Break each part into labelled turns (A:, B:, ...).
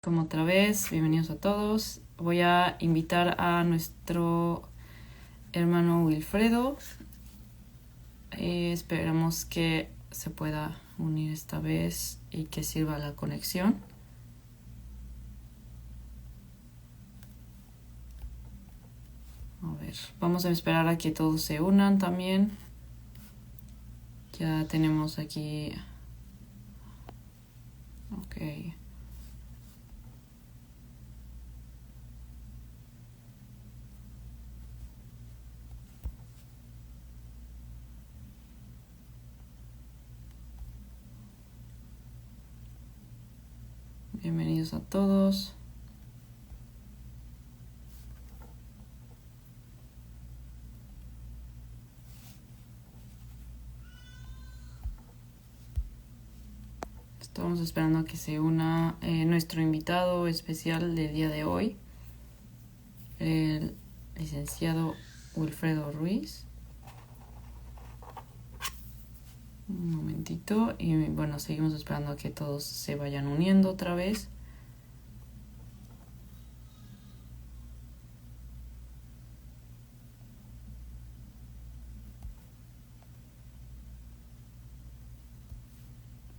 A: Como otra vez, bienvenidos a todos. Voy a invitar a nuestro hermano Wilfredo. Esperamos que se pueda unir esta vez y que sirva la conexión. A ver, vamos a esperar a que todos se unan también. Ya tenemos aquí... Ok. Bienvenidos a todos. Estamos esperando a que se una nuestro invitado especial del día de hoy, el licenciado Wilfredo Ruiz. Un momentito y bueno, seguimos esperando a que todos se vayan uniendo otra vez.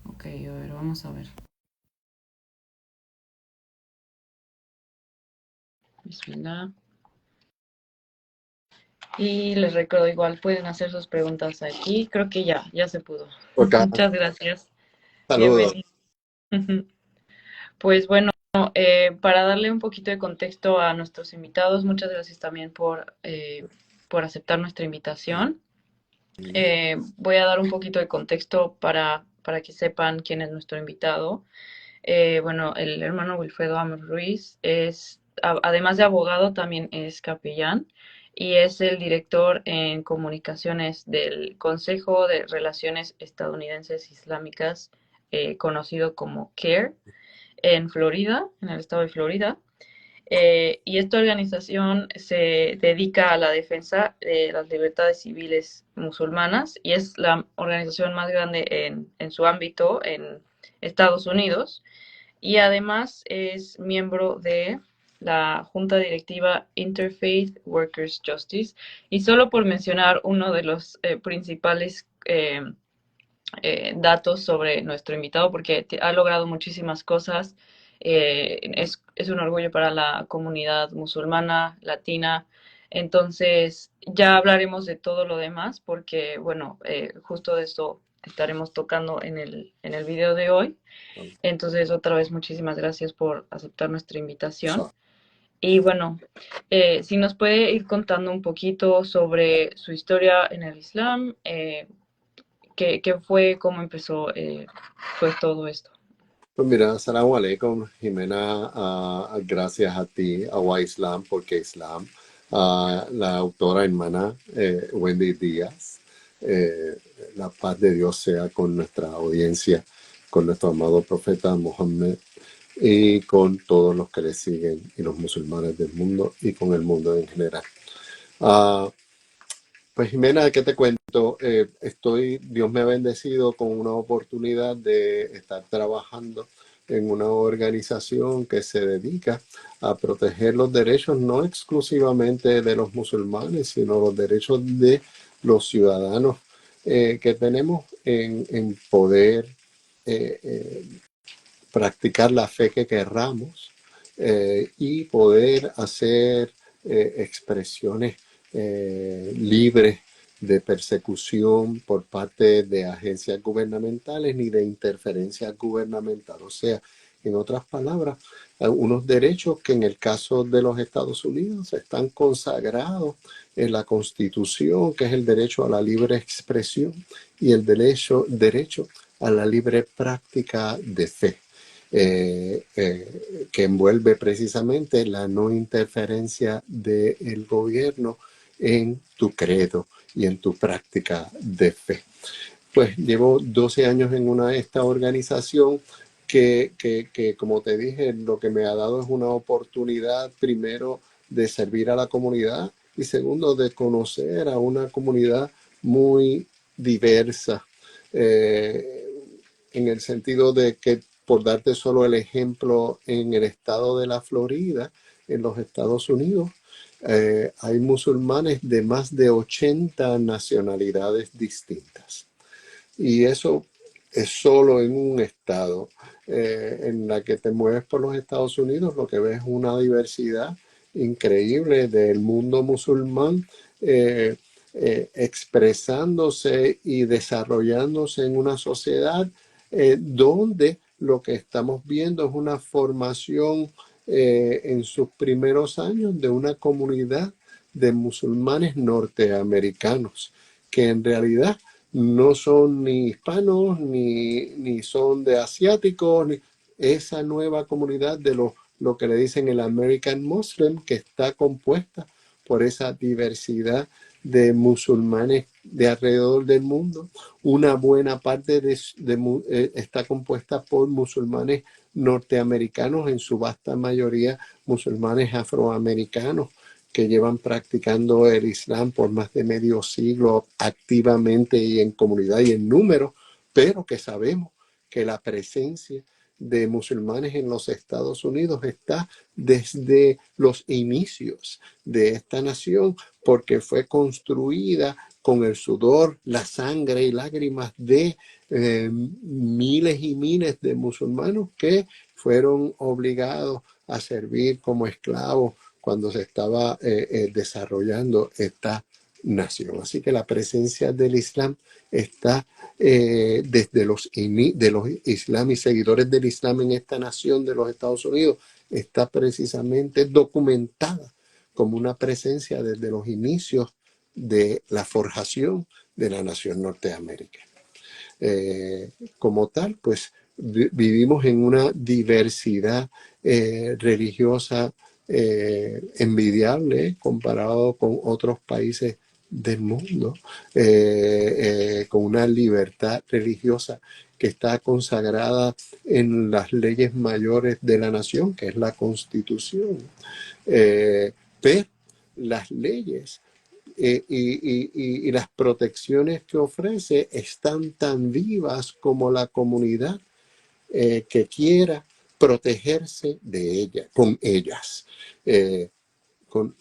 A: Ok, a ver, vamos a ver. Bismillah. Y les recuerdo, igual pueden hacer sus preguntas aquí. Creo que ya se pudo.
B: Acá,
A: Muchas gracias.
B: saludos.
A: Bienvenido. Pues bueno, para darle un poquito de contexto a nuestros invitados, muchas gracias también por aceptar nuestra invitación. Voy a dar un poquito de contexto para que sepan quién es nuestro invitado. Bueno, el hermano Wilfredo Amor Ruiz es, además de abogado, también es capellán y es el director en comunicaciones del Consejo de Relaciones Estadounidenses Islámicas, conocido como CARE, en Florida, en el estado de Florida. Y esta organización se dedica a la defensa de las libertades civiles musulmanas y es la organización más grande en su ámbito en Estados Unidos, y además es miembro de la junta directiva Interfaith Workers Justice. Y solo por mencionar uno de los principales datos sobre nuestro invitado, porque ha logrado muchísimas cosas. Es un orgullo para la comunidad musulmana, latina. Entonces, ya hablaremos de todo lo demás, porque, bueno, justo de eso estaremos tocando en el video de hoy. Entonces, otra vez, muchísimas gracias por aceptar nuestra invitación. Y bueno, si nos puede ir contando un poquito sobre su historia en el Islam, qué fue, cómo empezó pues todo esto.
B: Pues mira, salamu alaikum, Jimena, gracias a ti, a Wa Islam, porque Islam, a la autora hermana Wendy Díaz, eh, la paz de Dios sea con nuestra audiencia, con nuestro amado profeta Mohammed y con todos los que le siguen y los musulmanes del mundo y con el mundo en general. Ah, Pues Jimena, ¿qué te cuento? Dios me ha bendecido con una oportunidad de estar trabajando en una organización que se dedica a proteger los derechos no exclusivamente de los musulmanes, sino los derechos de los ciudadanos que tenemos en poder eh, eh, practicar la fe que querramos y poder hacer expresiones libres de persecución por parte de agencias gubernamentales ni de interferencia gubernamental. O sea, en otras palabras, unos derechos que en el caso de los Estados Unidos están consagrados en la Constitución, que es el derecho a la libre expresión y el derecho a la libre práctica de fe que envuelve precisamente la no interferencia del gobierno en tu credo y en tu práctica de fe. Pues llevo 12 años en esta organización que, como te dije, lo que me ha dado es una oportunidad, primero, de servir a la comunidad y segundo, de conocer a una comunidad muy diversa, en el sentido de que por darte solo el ejemplo, en el estado de la Florida, en los Estados Unidos, hay musulmanes de más de 80 nacionalidades distintas. Y eso es solo en un estado. En la que te mueves por los Estados Unidos, lo que ves es una diversidad increíble del mundo musulmán, eh, expresándose y desarrollándose en una sociedad donde lo que estamos viendo es una formación en sus primeros años de una comunidad de musulmanes norteamericanos, que en realidad no son ni hispanos, ni son de asiáticos, esa nueva comunidad de lo que le dicen el American Muslim, que está compuesta por esa diversidad de musulmanes de alrededor del mundo. Una buena parte está compuesta por musulmanes norteamericanos, en su vasta mayoría musulmanes afroamericanos, que llevan practicando el Islam por más de medio siglo activamente y en comunidad y en número, pero que sabemos que la presencia de musulmanes en los Estados Unidos está desde los inicios de esta nación, porque fue construida con el sudor, la sangre y lágrimas de miles y miles de musulmanes que fueron obligados a servir como esclavos cuando se estaba desarrollando esta nación. Así que la presencia del Islam está desde de los islam y seguidores del Islam en esta nación de los Estados Unidos, está precisamente documentada como una presencia desde los inicios de la forjación de la nación norteamericana. Como tal, pues vivimos en una diversidad religiosa envidiable comparado con otros países del mundo, con una libertad religiosa que está consagrada en las leyes mayores de la nación, que es la Constitución. Pero las leyes y las protecciones que ofrece están tan vivas como la comunidad que quiera protegerse de ella, con ellas. Eh, con,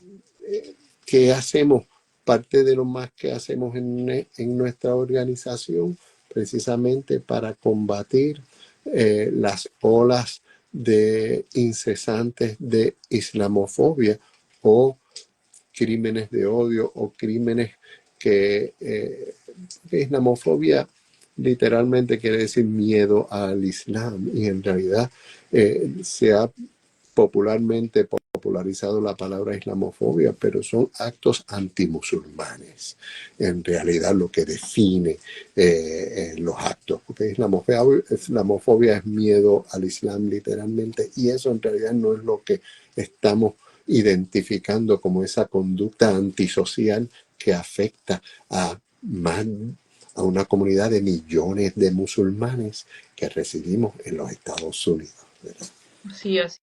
B: ¿Qué hacemos? Parte de lo más que hacemos en nuestra organización, precisamente para combatir las olas de incesantes de islamofobia o crímenes de odio o crímenes que islamofobia literalmente quiere decir miedo al Islam, y en realidad se ha popularmente popularizado la palabra islamofobia, pero son actos antimusulmanes, en realidad lo que define los actos, porque islamofobia es miedo al Islam literalmente, y eso en realidad no es lo que estamos identificando como esa conducta antisocial que afecta a más a una comunidad de millones de musulmanes que residimos en los Estados Unidos, ¿verdad?
A: Sí, así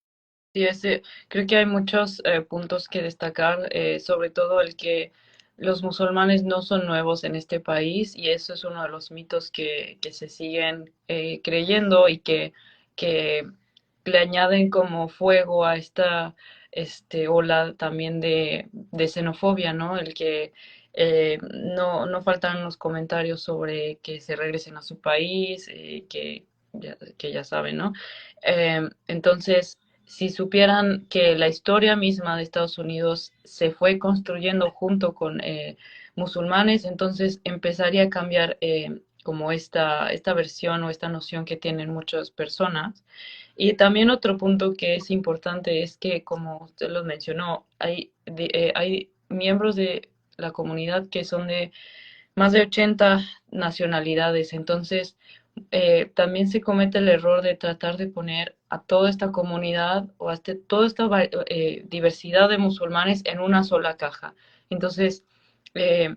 A: es. Creo que hay muchos puntos que destacar, sobre todo el que los musulmanes no son nuevos en este país y eso es uno de los mitos que se siguen creyendo y que le añaden como fuego a esta ola también de xenofobia, ¿no? El que no faltan los comentarios sobre que se regresen a su país, que ya saben, ¿no? Entonces, si supieran que la historia misma de Estados Unidos se fue construyendo junto con musulmanes, entonces empezaría a cambiar como esta versión o esta noción que tienen muchas personas. Y también otro punto que es importante es que, como usted lo mencionó, hay miembros de la comunidad que son de más de 80 nacionalidades. Entonces, también se comete el error de tratar de poner a toda esta comunidad o a toda esta diversidad de musulmanes en una sola caja. Entonces, eh,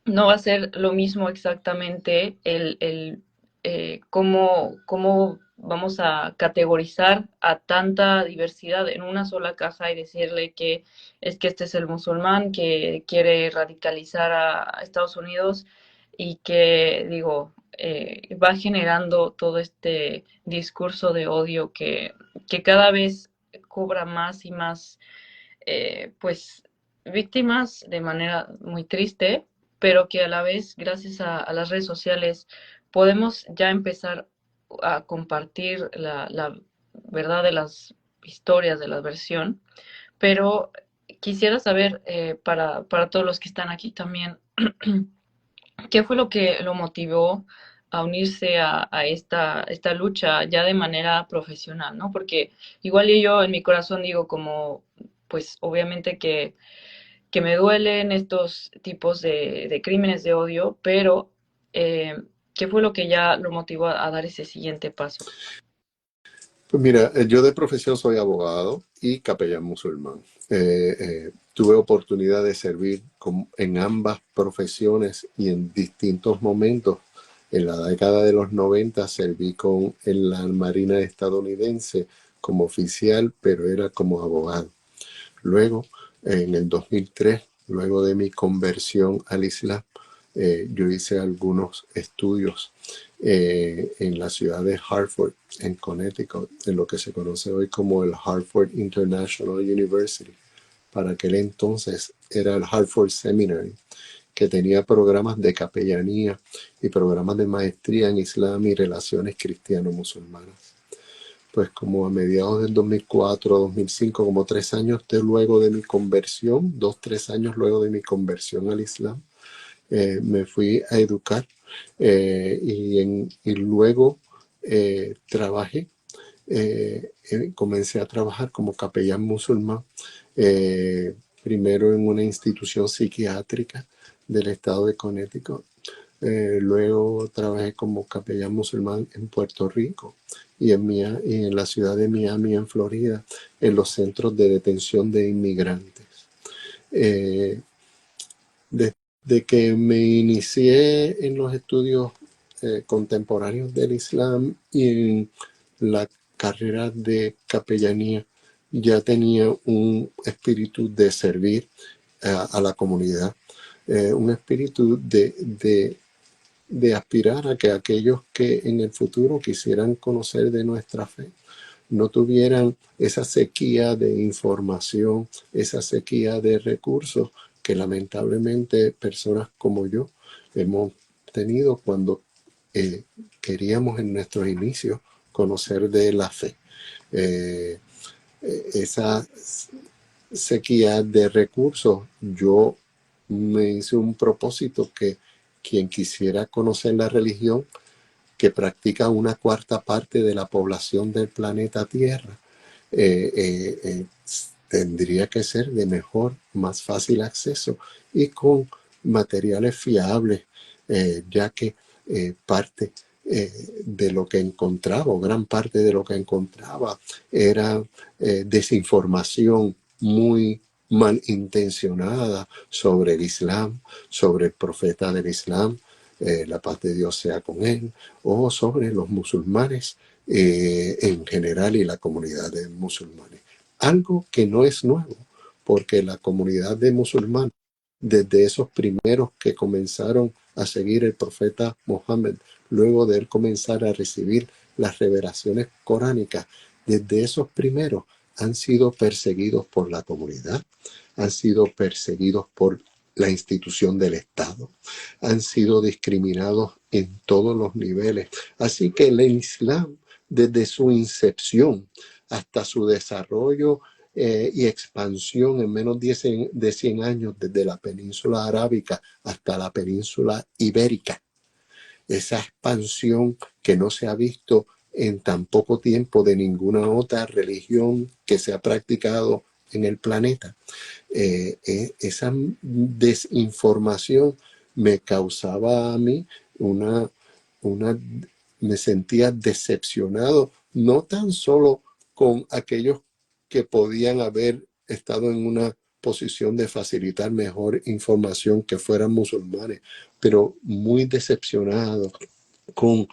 A: no va a ser lo mismo exactamente cómo vamos a categorizar a tanta diversidad en una sola caja y decirle que es que este es el musulmán que quiere radicalizar a Estados Unidos y que, digo, va generando todo este discurso de odio que cada vez cobra más y más, pues, víctimas de manera muy triste, pero que a la vez, gracias a las redes sociales, podemos ya empezar a compartir la verdad de las historias, de la versión, pero quisiera saber, para todos los que están aquí también, ¿qué fue lo que lo motivó a unirse a esta lucha ya de manera profesional, ¿no? Porque igual y yo en mi corazón digo como, pues obviamente que me duelen estos tipos de crímenes de odio, pero ¿qué fue lo que ya lo motivó a dar ese siguiente paso?
B: Pues mira, yo de profesión soy abogado y capellán musulmán. Tuve oportunidad de servir en ambas profesiones y en distintos momentos. En la década de los 90 serví en la Marina estadounidense como oficial, pero era como abogado. Luego, en el 2003, luego de mi conversión al Islam, yo hice algunos estudios en la ciudad de Hartford, en Connecticut, en lo que se conoce hoy como el Hartford International University. Para aquel entonces era el Hartford Seminary, que tenía programas de capellanía y programas de maestría en Islam y relaciones cristiano-musulmanas. Pues como a mediados del 2004, 2005, como 3 años luego de mi conversión, 2, 3 años luego de mi conversión al Islam, me fui a educar y luego trabajé, comencé a trabajar como capellán musulmán, primero en una institución psiquiátrica del estado de Connecticut. Luego trabajé como capellán musulmán en Puerto Rico y en la ciudad de Miami, en Florida, en los centros de detención de inmigrantes. Eh, Desde que me inicié en los estudios contemporáneos del Islam y en la carrera de capellanía, ya tenía un espíritu de servir a la comunidad, un espíritu de aspirar a que aquellos que en el futuro quisieran conocer de nuestra fe no tuvieran esa sequía de información, esa sequía de recursos que lamentablemente personas como yo hemos tenido cuando eh, queríamos en nuestros inicios conocer de la fe. Eh, esa sequía de recursos, yo me hice un propósito que quien quisiera conocer la religión que practica una cuarta parte de la población del planeta Tierra, eh, eh, eh, tendría que ser de mejor, más fácil acceso y con materiales fiables, ya que parte de lo que encontraba, o gran parte de lo que encontraba, era desinformación muy malintencionada sobre el Islam, sobre el profeta del Islam, la paz de Dios sea con él, o sobre los musulmanes en general y la comunidad de musulmanes. Algo que no es nuevo, porque la comunidad de musulmanes, desde esos primeros que comenzaron a seguir el profeta Mohammed, luego de él comenzar a recibir las revelaciones coránicas, desde esos primeros han sido perseguidos por la comunidad, han sido perseguidos por la institución del Estado, han sido discriminados en todos los niveles. Así que el Islam, desde su incepción hasta su desarrollo y expansión en menos de 100 años, desde la península arábica hasta la península ibérica, esa expansión que no se ha visto en tan poco tiempo de ninguna otra religión que se ha practicado en el planeta. Esa desinformación me causaba a mí una, me sentía decepcionado, no tan solo con aquellos que podían haber estado en una posición de facilitar mejor información que fueran musulmanes, pero muy decepcionado con,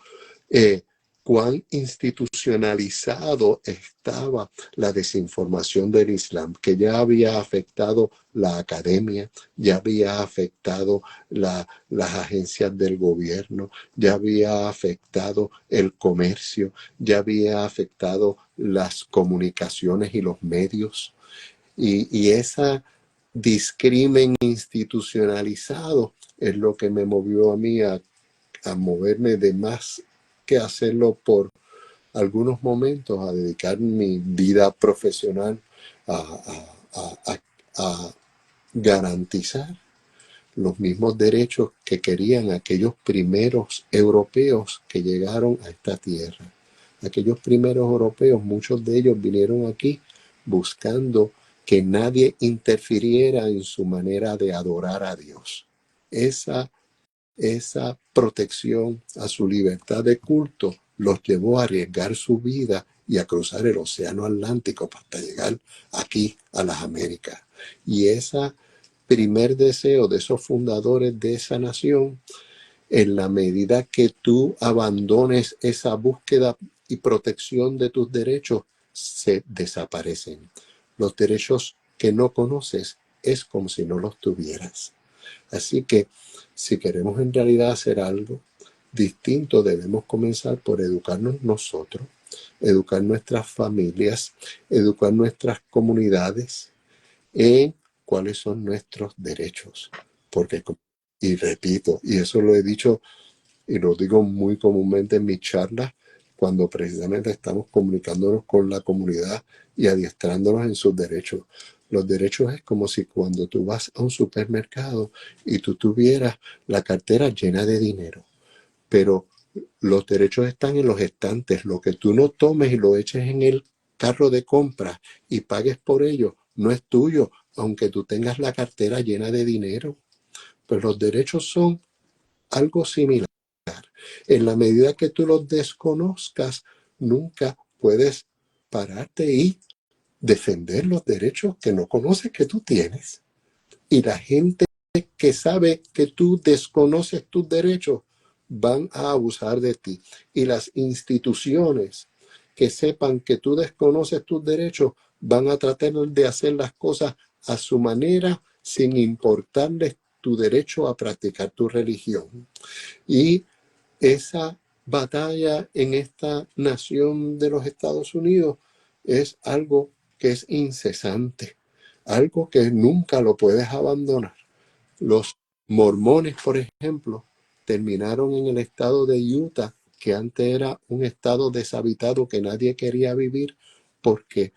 B: eh, cuán institucionalizado estaba la desinformación del Islam, que ya había afectado la academia, ya había afectado las agencias del gobierno, ya había afectado el comercio, ya había afectado las comunicaciones y los medios. Y esa discrimen institucionalizado es lo que me movió a mí a moverme de más que hacerlo por algunos momentos, a dedicar mi vida profesional a garantizar los mismos derechos que querían aquellos primeros europeos que llegaron a esta tierra. Aquellos primeros europeos, muchos de ellos vinieron aquí buscando que nadie interfiriera en su manera de adorar a Dios. Esa protección a su libertad de culto los llevó a arriesgar su vida y a cruzar el océano Atlántico hasta llegar aquí a las Américas. Y ese primer deseo de esos fundadores de esa nación, en la medida que tú abandones esa búsqueda y protección de tus derechos, se desaparecen. Los derechos que no conoces es como si no los tuvieras. Así que si queremos en realidad hacer algo distinto, debemos comenzar por educarnos nosotros, educar nuestras familias, educar nuestras comunidades en cuáles son nuestros derechos. Porque, y repito, y eso lo he dicho y lo digo muy comúnmente en mis charlas, cuando precisamente estamos comunicándonos con la comunidad y adiestrándonos en sus derechos. Los derechos es como si cuando tú vas a un supermercado y tú tuvieras la cartera llena de dinero, pero los derechos están en los estantes. Lo que tú no tomes y lo eches en el carro de compra y pagues por ello, no es tuyo, aunque tú tengas la cartera llena de dinero. Pues los derechos son algo similar. En la medida que tú los desconozcas, nunca puedes pararte y defender los derechos que no conoces que tú tienes. Y la gente que sabe que tú desconoces tus derechos van a abusar de ti. Y las instituciones que sepan que tú desconoces tus derechos van a tratar de hacer las cosas a su manera sin importarles tu derecho a practicar tu religión. Y esa batalla en esta nación de los Estados Unidos es algo que es incesante, algo que nunca lo puedes abandonar. Los mormones, por ejemplo, terminaron en el estado de Utah, que antes era un estado deshabitado que nadie quería vivir porque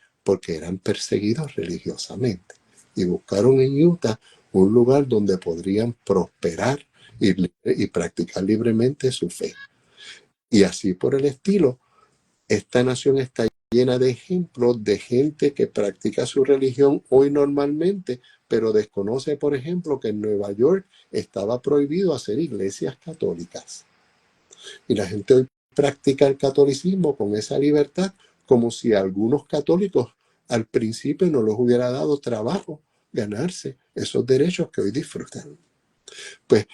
B: eran perseguidos religiosamente. Y buscaron en Utah un lugar donde podrían prosperar y practicar libremente su fe. Y así por el estilo, esta nación está llena de ejemplos de gente que practica su religión hoy normalmente, pero desconoce, por ejemplo, que en Nueva York estaba prohibido hacer iglesias católicas. Y la gente hoy practica el catolicismo con esa libertad, como si a algunos católicos al principio no les hubiera dado trabajo ganarse esos derechos que hoy disfrutan. Pues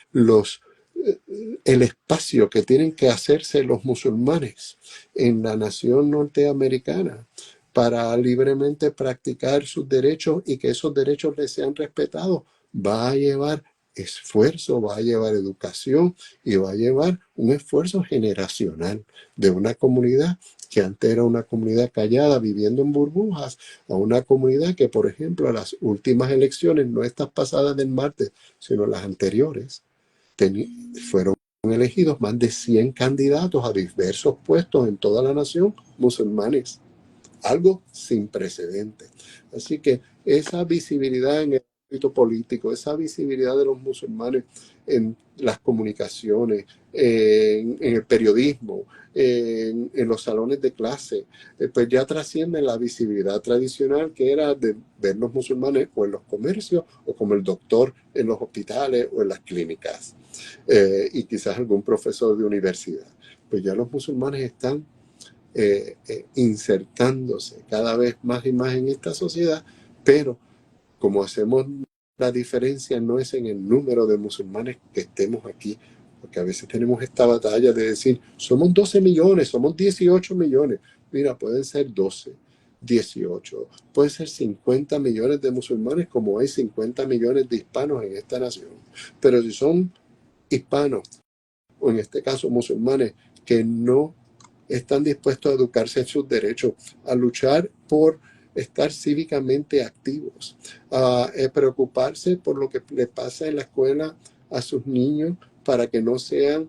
B: el espacio que tienen que hacerse los musulmanes en la nación norteamericana para libremente practicar sus derechos y que esos derechos les sean respetados, va a llevar esfuerzo, va a llevar educación y va a llevar un esfuerzo generacional de una comunidad que antes era una comunidad callada viviendo en burbujas, a una comunidad que, por ejemplo, a las últimas elecciones, no estas pasadas del martes, sino las anteriores, fueron elegidos más de 100 candidatos a diversos puestos en toda la nación musulmanes. Algo sin precedentes. Así que esa visibilidad en el ámbito político, esa visibilidad de los musulmanes en las comunicaciones, en el periodismo, en los salones de clase, pues ya trasciende la visibilidad tradicional que era de ver los musulmanes o en los comercios o como el doctor en los hospitales o en las clínicas, y quizás algún profesor de universidad. Pues ya los musulmanes están insertándose cada vez más y más en esta sociedad, pero como hacemos la diferencia no es en el número de musulmanes que estemos aquí porque a veces tenemos esta batalla de decir, somos 12 millones, somos 18 millones. Mira, pueden ser 12, 18, pueden ser 50 millones de musulmanes como hay 50 millones de hispanos en esta nación. Pero si son hispanos, o en este caso musulmanes, que no están dispuestos a educarse en sus derechos, a luchar por estar cívicamente activos, a preocuparse por lo que le pasa en la escuela a sus niños para que no sean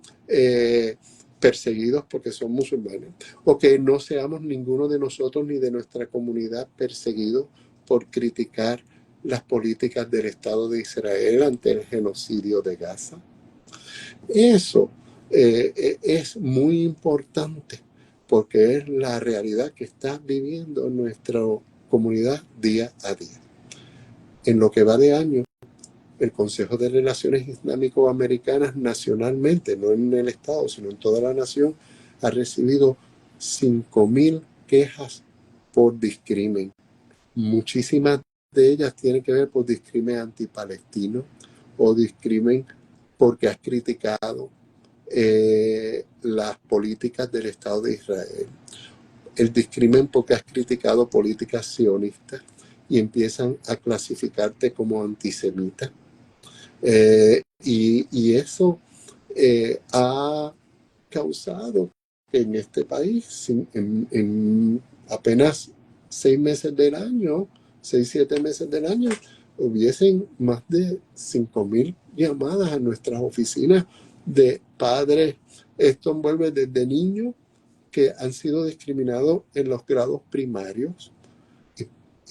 B: perseguidos porque son musulmanes, o que no seamos ninguno de nosotros ni de nuestra comunidad perseguidos por criticar las políticas del Estado de Israel ante el genocidio de Gaza. Eso es muy importante porque es la realidad que está viviendo nuestra comunidad día a día. En lo que va de año, el Consejo de Relaciones Islámico-Americanas nacionalmente, no en el Estado, sino en toda la nación, ha recibido 5.000 quejas por discrimen. Muchísimas de ellas tienen que ver por discrimen antipalestino o discrimen porque has criticado las políticas del Estado de Israel, el discrimen porque has criticado políticas sionistas y empiezan a clasificarte como antisemita. Y eso ha causado que en este país, en apenas 6 meses del año, 6, 7 meses del año, hubiesen más de 5.000 llamadas a nuestras oficinas de padres. Esto envuelve desde niños que han sido discriminados en los grados primarios. Y,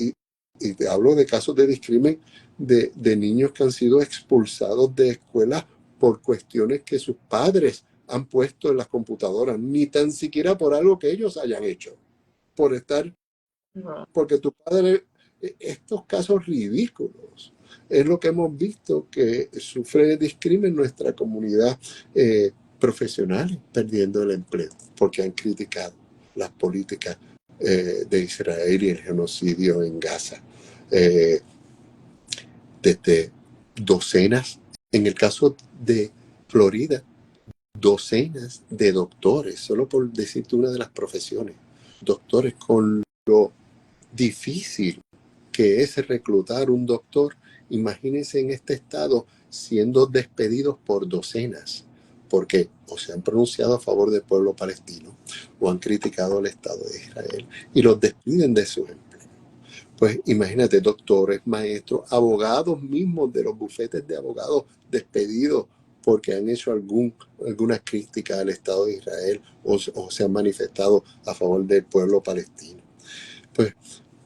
B: y, y te hablo de casos de discrimen de niños que han sido expulsados de escuelas por cuestiones que sus padres han puesto en las computadoras, ni tan siquiera por algo que ellos hayan hecho, por estar,
A: Wow.
B: porque tu padre, estos casos ridículos, es lo que hemos visto que sufre discrimen en nuestra comunidad profesional, perdiendo el empleo, porque han criticado las políticas de Israel y el genocidio en Gaza. Eh, Desde docenas, en el caso de Florida, docenas de doctores, solo por decirte una de las profesiones, doctores, con lo difícil que es reclutar un doctor. Imagínense en este estado siendo despedidos por docenas, porque o se han pronunciado a favor del pueblo palestino o han criticado al Estado de Israel y los despiden de sus empleos. Pues imagínate, doctores, maestros, abogados mismos de los bufetes de abogados despedidos porque han hecho alguna crítica al Estado de Israel o se han manifestado a favor del pueblo palestino. Pues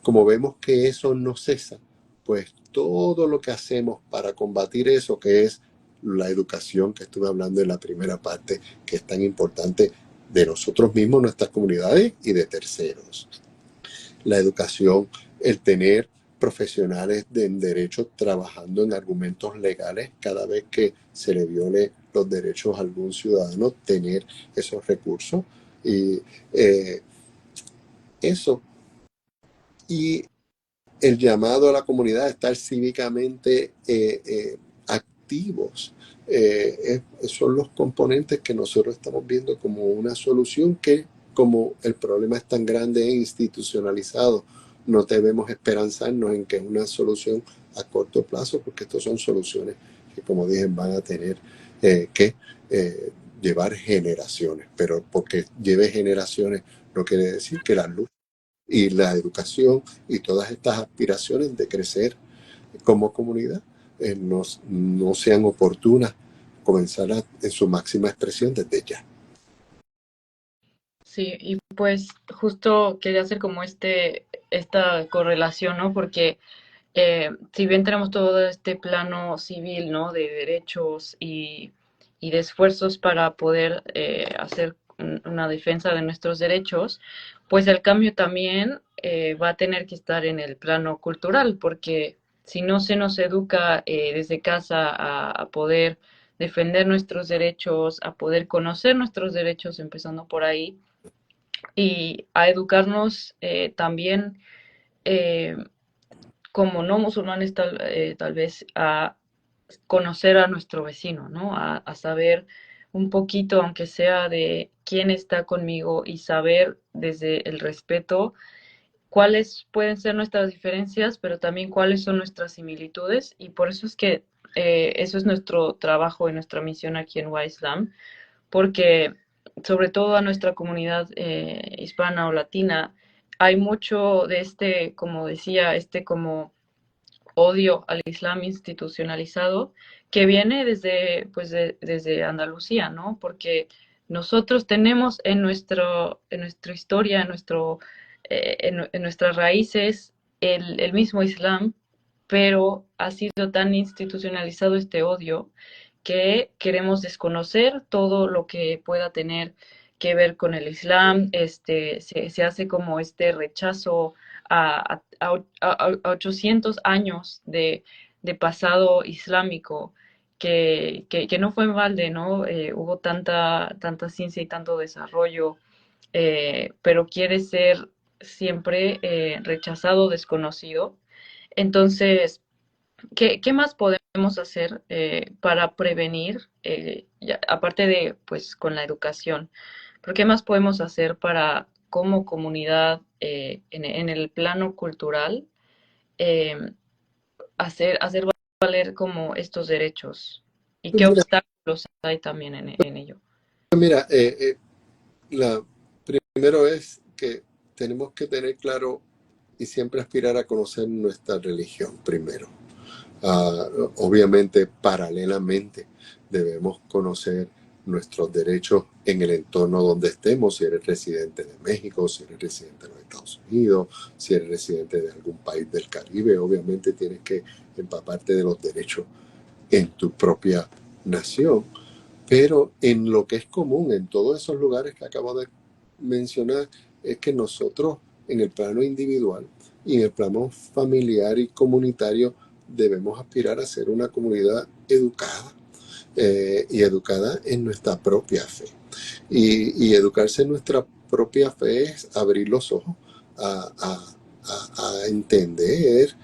B: como vemos que eso no cesa, pues todo lo que hacemos para combatir eso, que es la educación que estuve hablando en la primera parte, que es tan importante de nosotros mismos, nuestras comunidades y de terceros. La educación, el tener profesionales de derecho trabajando en argumentos legales cada vez que se le viole los derechos a algún ciudadano, tener esos recursos y eso. Y el llamado a la comunidad a estar cívicamente activos. Son los componentes que nosotros estamos viendo como una solución que, como el problema es tan grande e institucionalizado, no debemos esperanzarnos en que es una solución a corto plazo, porque estas son soluciones que, como dije, van a tener que llevar generaciones, pero porque lleve generaciones no quiere decir que las luchas y la educación y todas estas aspiraciones de crecer como comunidad no sean oportunas comenzar en su máxima expresión desde ya.
A: Sí, y pues justo quería hacer como esta correlación, ¿no? Porque si bien tenemos todo este plano civil, ¿no? De derechos y de esfuerzos para poder hacer una defensa de nuestros derechos, pues el cambio también va a tener que estar en el plano cultural, porque si no se nos educa desde casa a poder defender nuestros derechos, a poder conocer nuestros derechos, empezando por ahí, y a educarnos también eh, como no musulmanes tal vez a conocer a nuestro vecino, ¿no? A saber un poquito, aunque sea de quién está conmigo y saber desde el respeto cuáles pueden ser nuestras diferencias, pero también cuáles son nuestras similitudes. Y por eso es que eso es nuestro trabajo y nuestra misión aquí en YIslam, porque sobre todo a nuestra comunidad hispana o latina, hay mucho de este, como decía, este como odio al Islam institucionalizado que viene desde, pues desde Andalucía, ¿no? Porque nosotros tenemos en nuestra historia, en nuestras raíces, el mismo Islam, pero ha sido tan institucionalizado este odio que queremos desconocer todo lo que pueda tener que ver con el Islam, se hace como este rechazo a 800 años de pasado islámico, que no fue en balde, ¿no? Hubo tanta ciencia y tanto desarrollo, pero quiere ser siempre rechazado, desconocido. Entonces, qué más podemos hacer para prevenir, aparte de, pues, con la educación? ¿Pero qué más podemos hacer para, como comunidad, en el plano cultural, eh, hacer valer como estos derechos? ¿Y
B: Pues
A: qué
B: mira,
A: obstáculos hay también en ello?
B: mira, la primero es que tenemos que tener claro y siempre aspirar a conocer nuestra religión primero. Ah, obviamente, paralelamente, debemos conocer nuestros derechos en el entorno donde estemos, si eres residente de México, si eres residente de los Estados Unidos, si eres residente de algún país del Caribe, obviamente tienes que empaparte de los derechos en tu propia nación. Pero en lo que es común en todos esos lugares que acabo de mencionar, es que nosotros en el plano individual y en el plano familiar y comunitario debemos aspirar a ser una comunidad educada y educada en nuestra propia fe. Y educarse en nuestra propia fe es abrir los ojos a, a entender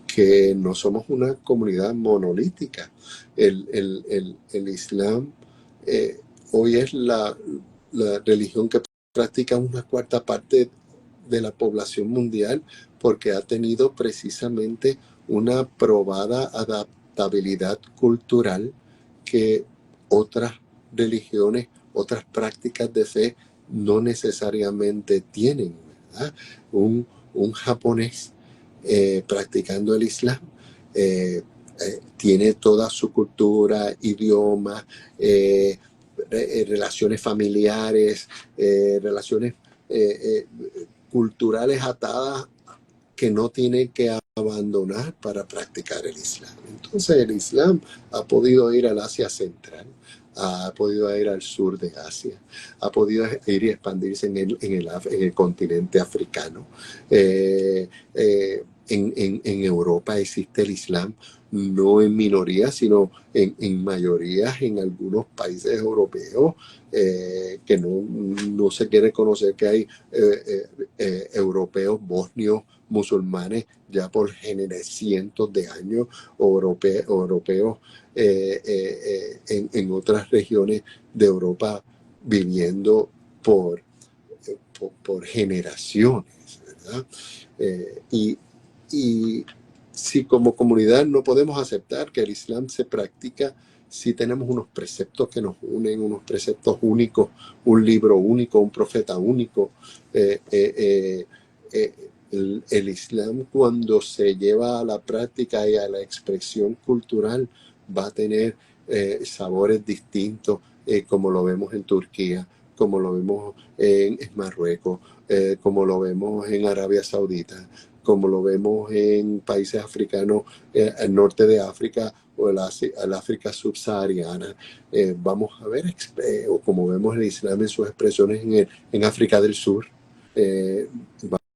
B: que no somos una comunidad monolítica. El Islam eh, hoy es la religión que practica una cuarta parte de la población mundial porque ha tenido precisamente una probada adaptabilidad cultural que otras religiones, otras prácticas de fe no necesariamente tienen, ¿verdad? Un japonés practicando el Islam tiene toda su cultura, idioma, eh, relaciones familiares, relaciones eh, culturales atadas que no tiene que abandonar para practicar el Islam. Entonces el Islam ha podido ir al Asia Central, ha podido ir al sur de Asia, ha podido ir y expandirse en el continente africano. En Europa existe el Islam, no en minorías, sino en mayorías en algunos países europeos que no se quiere conocer que hay europeos, bosnios, musulmanes ya por cientos de años, europeos en otras regiones de Europa viviendo por generaciones, ¿verdad? Y, y si como comunidad no podemos aceptar que el Islam se practica, si tenemos unos preceptos que nos unen, unos preceptos únicos, un libro único, un profeta único, eh, eh, eh, el Islam cuando se lleva a la práctica y a la expresión cultural va a tener sabores distintos, como lo vemos en Turquía, como lo vemos en Marruecos, como lo vemos en Arabia Saudita, como lo vemos en países africanos, al norte de África o el África subsahariana. Vamos a ver, o como vemos el Islam en sus expresiones en África del Sur. Eh,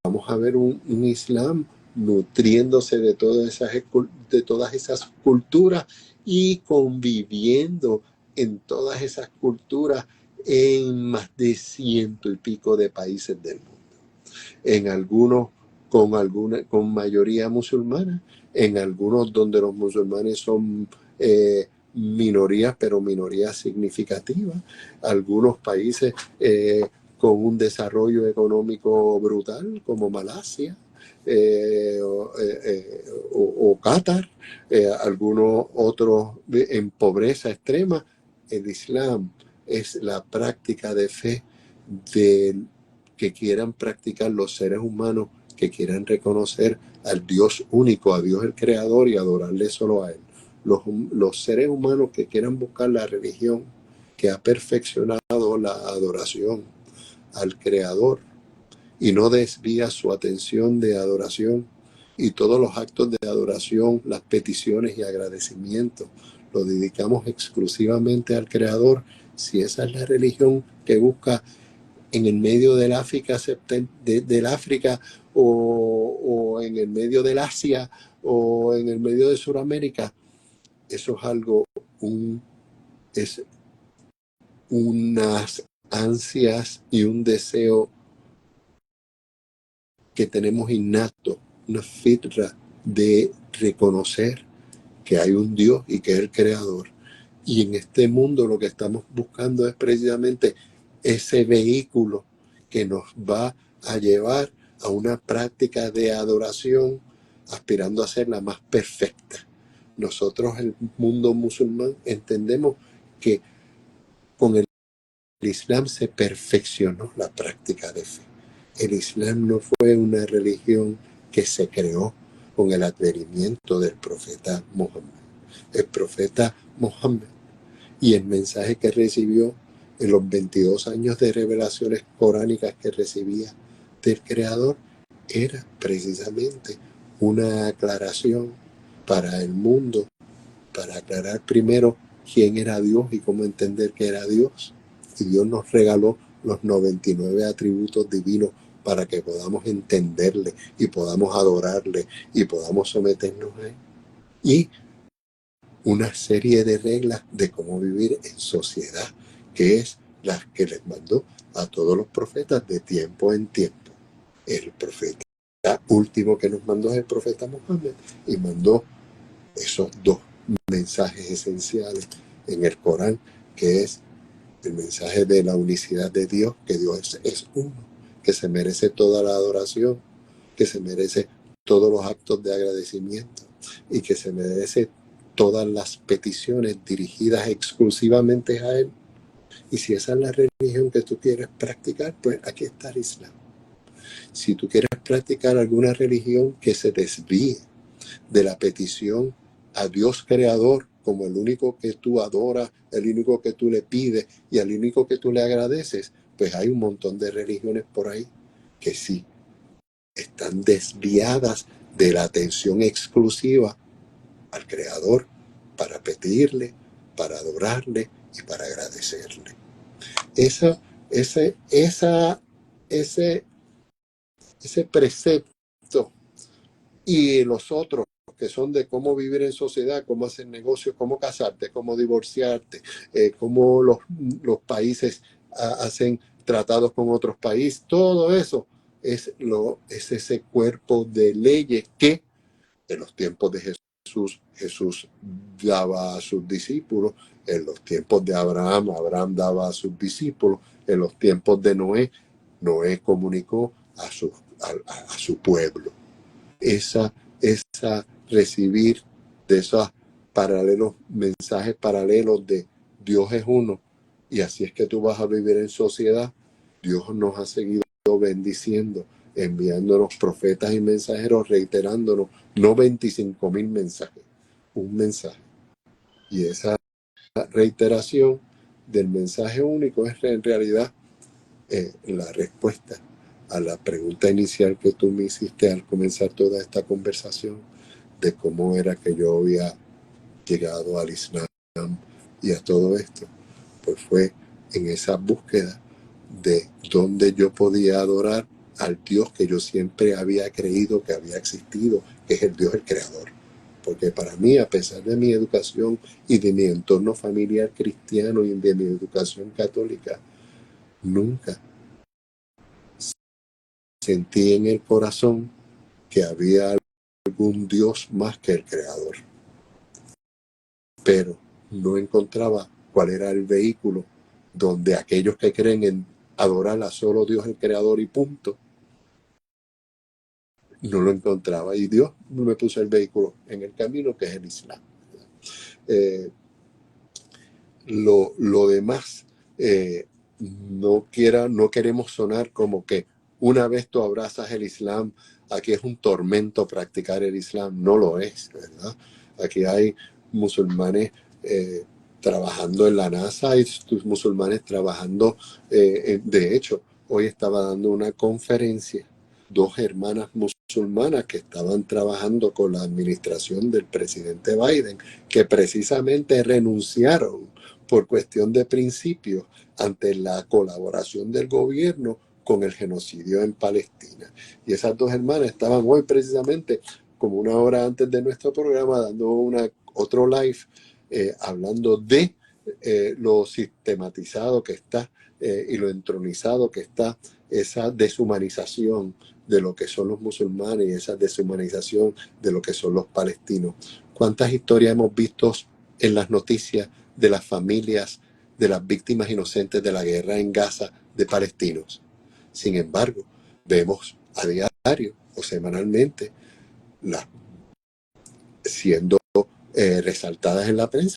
B: Vamos a ver un Islam nutriéndose de todas esas culturas y conviviendo en todas esas culturas en más de ciento y pico de países del mundo. En algunos con mayoría musulmana, en algunos donde los musulmanes son minorías, pero minorías significativas. Algunos países con un desarrollo económico brutal, como Malasia, o Qatar, algunos otros en pobreza extrema. El Islam es la práctica de fe de, que quieran practicar los seres humanos, que quieran reconocer al Dios único, a Dios el Creador, y adorarle solo a Él. Los seres humanos que quieran buscar la religión que ha perfeccionado la adoración al Creador y no desvía su atención de adoración, y todos los actos de adoración, las peticiones y agradecimientos lo dedicamos exclusivamente al Creador. Si esa es la religión que busca en el medio del África, del África, o en el medio del Asia, o en el medio de Sudamérica, eso es algo, es unas ansias y un deseo que tenemos innato, una fitra de reconocer que hay un Dios y que es el creador. Y en este mundo lo que estamos buscando es precisamente ese vehículo que nos va a llevar a una práctica de adoración, aspirando a ser la más perfecta. Nosotros, el mundo musulmán, entendemos que con el Islam se perfeccionó la práctica de fe. El Islam no fue una religión que se creó con el advenimiento del profeta Mohammed. El profeta Mohammed y el mensaje que recibió en los 22 años de revelaciones coránicas que recibía del Creador era precisamente una aclaración para el mundo, para aclarar primero quién era Dios y cómo entender que era Dios. Y Dios nos regaló los 99 atributos divinos para que podamos entenderle y podamos adorarle y podamos someternos a él. Y una serie de reglas de cómo vivir en sociedad, que es las que les mandó a todos los profetas de tiempo en tiempo. El profeta último que nos mandó es el profeta Mohammed, y mandó esos dos mensajes esenciales en el Corán, que es el mensaje de la unicidad de Dios, que Dios es uno, que se merece toda la adoración, que se merece todos los actos de agradecimiento y que se merece todas las peticiones dirigidas exclusivamente a Él. Y si esa es la religión que tú quieres practicar, pues aquí está el Islam. Si tú quieres practicar alguna religión que se desvíe de la petición a Dios creador como el único que tú adoras, el único que tú le pides y el único que tú le agradeces, pues hay un montón de religiones por ahí que sí están desviadas de la atención exclusiva al creador para pedirle, para adorarle y para agradecerle. Esa, ese, esa, ese precepto y los otros que son de cómo vivir en sociedad, cómo hacer negocios, cómo casarte, cómo divorciarte, cómo los países hacen tratados con otros países, todo eso es ese cuerpo de leyes que en los tiempos de Jesús daba a sus discípulos, en los tiempos de Abraham daba a sus discípulos, en los tiempos de Noé comunicó a su pueblo. Esa recibir de esos paralelos, mensajes paralelos de Dios es uno, y así es que tú vas a vivir en sociedad. Dios nos ha seguido bendiciendo, enviándonos profetas y mensajeros, reiterándonos no 25,000 mensajes, un mensaje. Y esa reiteración del mensaje único es en realidad la respuesta a la pregunta inicial que tú me hiciste al comenzar toda esta conversación de cómo era que yo había llegado al Islam y a todo esto. Pues fue en esa búsqueda de dónde yo podía adorar al Dios que yo siempre había creído que había existido, que es el Dios, el creador. Porque para mí, a pesar de mi educación y de mi entorno familiar cristiano y de mi educación católica, nunca sentí en el corazón que había algún Dios más que el creador. Pero no encontraba cuál era el vehículo donde aquellos que creen en adorar a solo Dios el Creador y punto, no lo encontraba. Y Dios me puso el vehículo en el camino, que es el Islam. Eh, lo demás, no queremos sonar como que una vez tú abrazas el Islam, aquí es un tormento practicar el Islam. No lo es, ¿verdad? Aquí hay musulmanes trabajando en la NASA, hay musulmanes trabajando, de hecho, hoy estaba dando una conferencia, dos hermanas musulmanas que estaban trabajando con la administración del presidente Biden, que precisamente renunciaron por cuestión de principios ante la colaboración del gobierno con el genocidio en Palestina. Y esas dos hermanas estaban hoy precisamente, como una hora antes de nuestro programa, dando otro live, hablando de lo sistematizado que está y lo entronizado que está esa deshumanización de lo que son los musulmanes y esa deshumanización de lo que son los palestinos. ¿Cuántas historias hemos visto en las noticias de las familias de las víctimas inocentes de la guerra en Gaza de palestinos? Sin embargo, vemos a diario o semanalmente las siendo resaltadas en la prensa.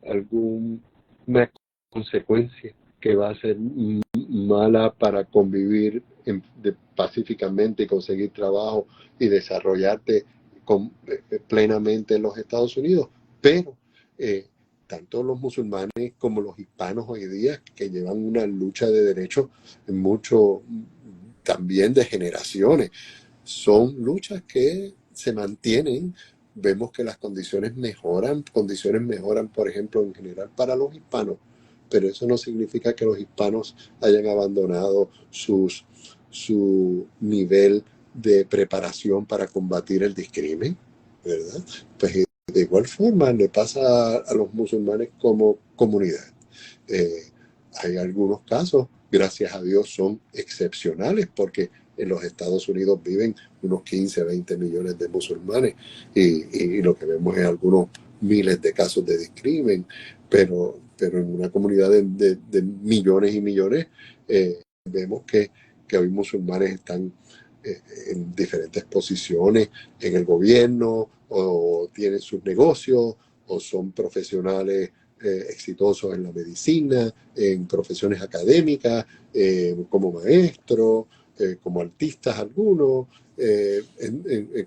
B: Alguna consecuencia que va a ser mala para convivir pacíficamente y conseguir trabajo y desarrollarte plenamente en los Estados Unidos. Pero tanto los musulmanes como los hispanos hoy día, que llevan una lucha de derechos mucho también de generaciones, son luchas que se mantienen. Vemos que las condiciones mejoran, por ejemplo, en general para los hispanos, pero eso no significa que los hispanos hayan abandonado su nivel de preparación para combatir el discrimen, ¿verdad? Pues de igual forma le pasa a los musulmanes como comunidad. Eh, Hay algunos casos, gracias a Dios, son excepcionales porque en los Estados Unidos viven unos 15, 20 millones de musulmanes y lo que vemos es algunos miles de casos de discrimen, pero en una comunidad de millones y millones vemos que hoy musulmanes están en diferentes posiciones en el gobierno o tienen sus negocios o son profesionales exitosos en la medicina, en profesiones académicas, como maestros, como artistas algunos,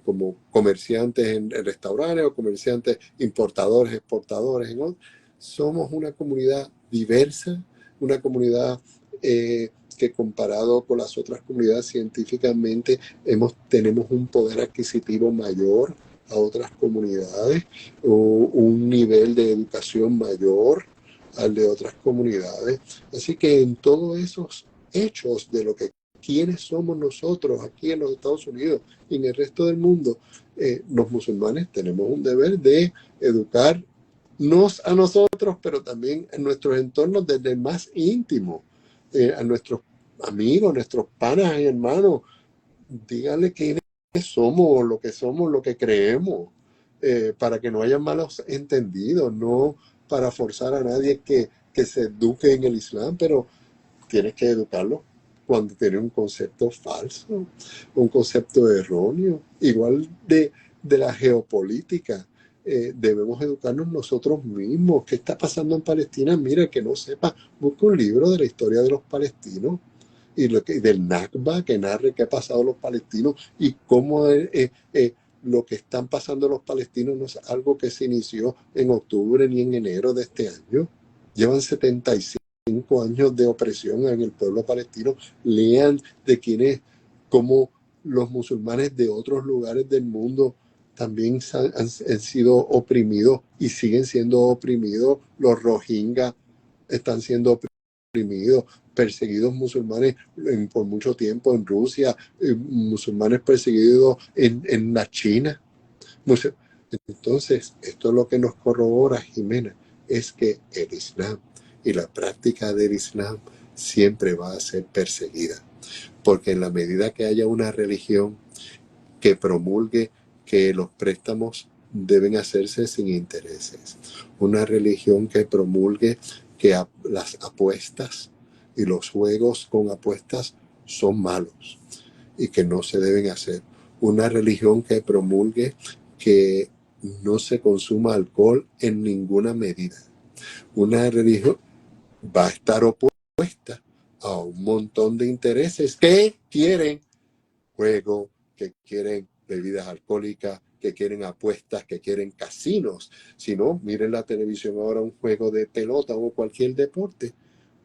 B: como comerciantes en restaurantes o comerciantes importadores, exportadores. ¿No? Somos una comunidad diversa, una comunidad que comparado con las otras comunidades científicamente tenemos un poder adquisitivo mayor a otras comunidades, o un nivel de educación mayor al de otras comunidades. Así que en todos esos hechos de lo que quiénes somos nosotros aquí en los Estados Unidos y en el resto del mundo, los musulmanes tenemos un deber de educarnos a nosotros, pero también en nuestros entornos desde el más íntimo, a nuestros amigos, nuestros panas y hermanos. Díganle quiénes somos, lo que creemos, para que no haya malos entendidos, no para forzar a nadie que se eduque en el Islam, pero tienes que educarlo cuando tiene un concepto falso, un concepto erróneo, igual de la geopolítica. Debemos educarnos nosotros mismos. ¿Qué está pasando en Palestina? Mira, que no sepa, busca un libro de la historia de los palestinos y del Nakba, que narre qué ha pasado a los palestinos y cómo lo que están pasando los palestinos no es algo que se inició en octubre ni en enero de este año. Llevan 75 años de opresión en el pueblo palestino. Lean de quienes, como los musulmanes de otros lugares del mundo, también han sido oprimidos y siguen siendo oprimidos. Los Rohingya están siendo oprimidos, perseguidos musulmanes por mucho tiempo en Rusia, musulmanes perseguidos en la China. Entonces, esto es lo que nos corrobora, Jimena, es que el Islam y la práctica del Islam siempre va a ser perseguida, porque en la medida que haya una religión que promulgue que los préstamos deben hacerse sin intereses, una religión que promulgue que las apuestas y los juegos con apuestas son malos y que no se deben hacer, una religión que promulgue que no se consuma alcohol en ninguna medida, una religión va a estar opuesta a un montón de intereses que quieren juego, que quieren bebidas alcohólicas, que quieren apuestas, que quieren casinos. Si no, miren la televisión ahora, un juego de pelota o cualquier deporte,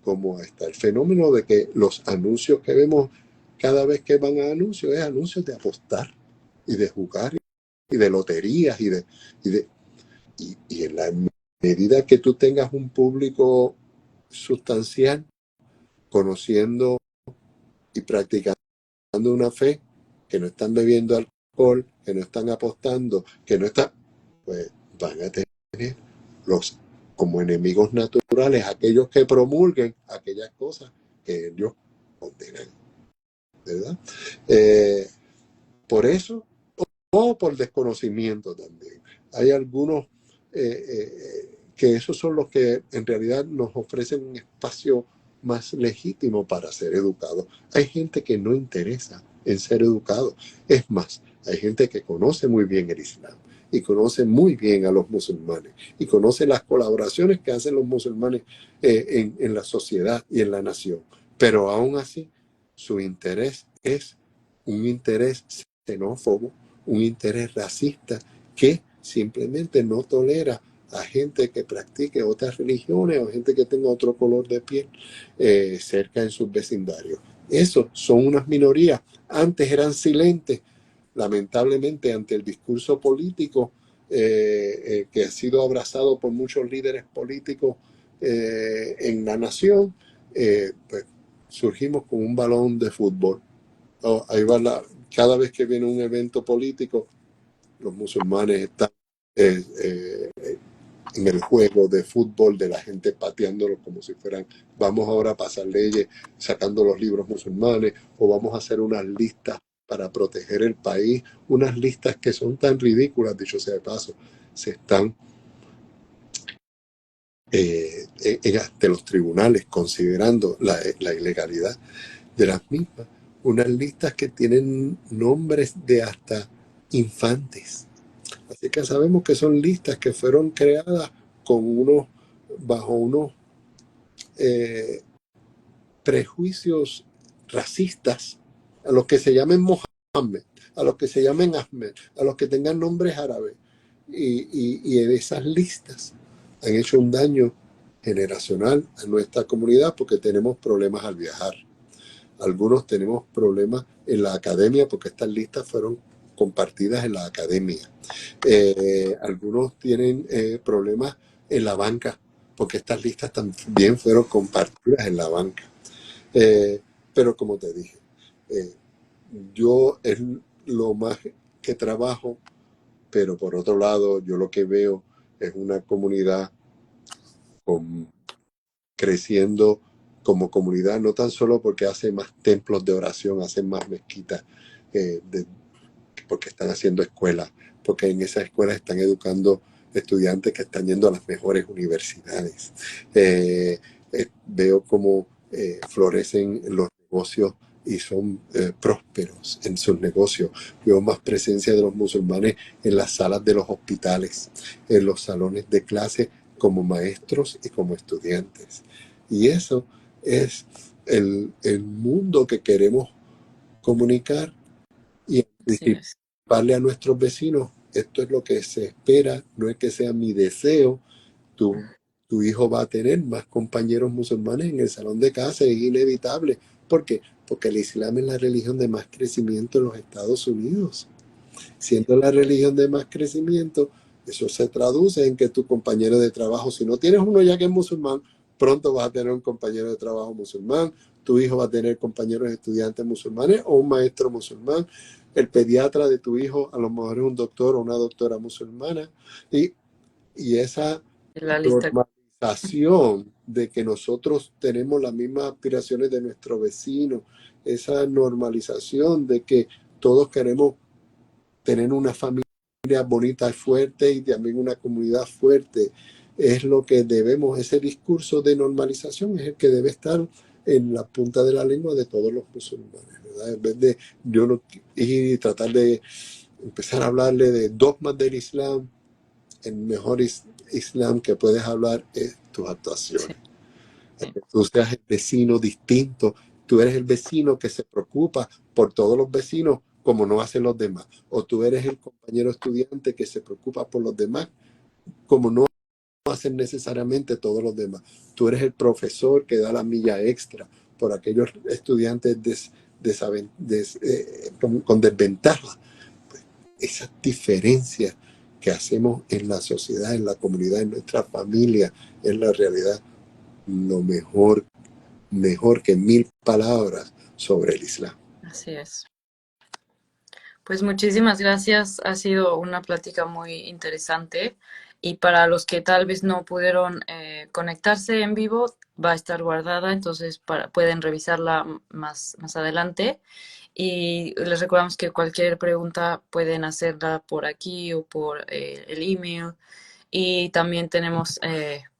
B: como está el fenómeno de que los anuncios que vemos cada vez que van a anuncios es anuncios de apostar y de jugar y de loterías y en la medida que tú tengas un público sustancial conociendo y practicando una fe, que no están bebiendo alcohol, que no están apostando, que no están, pues van a tener los como enemigos naturales aquellos que promulguen aquellas cosas que ellos condenan, ¿verdad? Eh, por eso, o por desconocimiento también. Hay algunos que esos son los que en realidad nos ofrecen un espacio más legítimo para ser educados. Hay gente que no interesa en ser educado. Es más, hay gente que conoce muy bien el Islam y conoce muy bien a los musulmanes y conoce las colaboraciones que hacen los musulmanes en la sociedad y en la nación. Pero aún así, su interés es un interés xenófobo, un interés racista que simplemente no tolera a gente que practique otras religiones o gente que tenga otro color de piel cerca en sus vecindarios. Esos son unas minorías. Antes eran silentes, lamentablemente, ante el discurso político que ha sido abrazado por muchos líderes políticos en la nación, pues surgimos con un balón de fútbol. Oh, ahí va cada vez que viene un evento político, los musulmanes están eh, eh, en el juego de fútbol de la gente pateándolo como si fueran, vamos ahora a pasar leyes sacando los libros musulmanes o vamos a hacer unas listas para proteger el país, unas listas que son tan ridículas, dicho sea de paso, se están ante los tribunales considerando la ilegalidad de las mismas, unas listas que tienen nombres de hasta infantes. Así que sabemos que son listas que fueron creadas bajo unos eh, prejuicios racistas a los que se llamen Mohammed, a los que se llamen Ahmed, a los que tengan nombres árabes. Y en esas listas han hecho un daño generacional a nuestra comunidad porque tenemos problemas al viajar. Algunos tenemos problemas en la academia porque estas listas fueron compartidas en la academia. Algunos tienen problemas en la banca porque estas listas también fueron compartidas en la banca. Pero como te dije, eh, yo es lo más que trabajo, pero por otro lado yo lo que veo es una comunidad con, creciendo como comunidad, no tan solo porque hace más templos de oración, hacen más mezquitas, porque están haciendo escuelas, porque en esas escuelas están educando estudiantes que están yendo a las mejores universidades. Veo cómo florecen los negocios y son prósperos en sus negocios. Veo más presencia de los musulmanes en las salas de los hospitales, en los salones de clase como maestros y como estudiantes. Y eso es el mundo que queremos comunicar y
A: Así es.
B: darle a nuestros vecinos, esto es lo que se espera, no es que sea mi deseo, tu, tu hijo va a tener más compañeros musulmanes en el salón de casa, es inevitable. ¿Por qué? Porque el Islam es la religión de más crecimiento en los Estados Unidos. Siendo la religión de más crecimiento, eso se traduce en que tu compañero de trabajo, si no tienes uno ya que es musulmán, pronto vas a tener un compañero de trabajo musulmán, tu hijo va a tener compañeros estudiantes musulmanes o un maestro musulmán, el pediatra de tu hijo a lo mejor es un doctor o una doctora musulmana, y, y esa
A: La lista.
B: normalización de que nosotros tenemos las mismas aspiraciones de nuestro vecino, esa normalización de que todos queremos tener una familia bonita y fuerte y también una comunidad fuerte. Es lo que debemos, ese discurso de normalización es el que debe estar en la punta de la lengua de todos los musulmanes, ¿verdad? En vez de yo no, y tratar de empezar a hablarle de dogmas del Islam, el mejor Islam que puedes hablar es tus
A: Sí,
B: actuaciones.
A: sí.
B: Que tú seas el vecino distinto, tú eres el vecino que se preocupa por todos los vecinos como no hacen los demás, o tú eres el compañero estudiante que se preocupa por los demás como no hacen necesariamente todos los demás. Tú eres el profesor que da la milla extra por aquellos estudiantes con desventaja. Pues, esas diferencias que hacemos en la sociedad, en la comunidad, en nuestra familia, en la realidad, lo mejor que 1000 palabras sobre el Islam.
A: Así es. Pues muchísimas gracias. Ha sido una plática muy interesante. Y para los que tal vez no pudieron conectarse en vivo, va a estar guardada, entonces pueden revisarla más adelante. Y les recordamos que cualquier pregunta pueden hacerla por aquí o por el email. Y también tenemos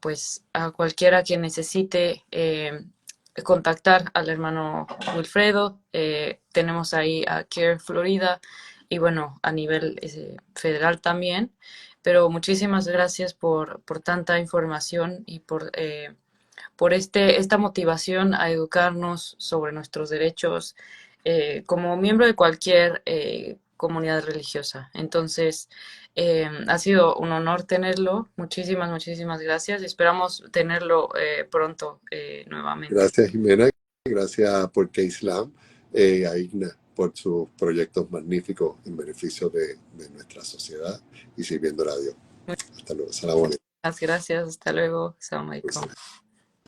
A: pues a cualquiera que necesite contactar al hermano Wilfredo. Tenemos ahí a Care Florida y bueno, a nivel federal también. Pero muchísimas gracias por tanta información y por esta motivación a educarnos sobre nuestros derechos como miembro de cualquier comunidad religiosa. Entonces, ha sido un honor tenerlo. Muchísimas gracias. Esperamos tenerlo pronto nuevamente.
B: Gracias, Jimena. Gracias por que Islam, a Igna, por sus proyectos magníficos en beneficio de nuestra sociedad y sirviendo a Dios. Hasta luego. Salam alaikum.
A: Muchas gracias. Hasta luego. Assalamu alaikum.